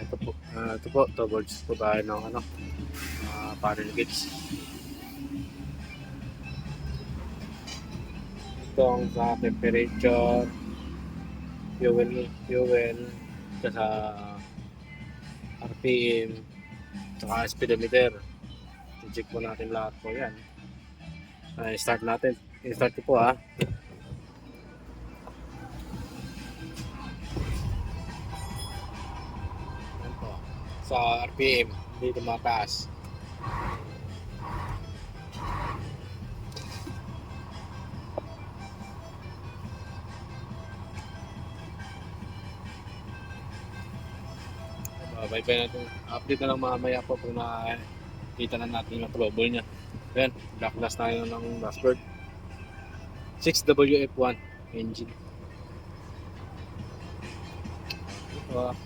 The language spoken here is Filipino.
Ito po, towards po tayo ng panel gates. Ito ang sa temperature, fuel, sa RPM, saka speedometer. I-check po natin lahat po yan. Start natin. I-start ko po ha. Yan po. Sa RPM, hindi tumataas. Bye-bye natin. Update na lang mamaya po kung nakita na natin yung trouble niya. Ayan, black glass tayo ng dashboard. 6WF1 engine. Ito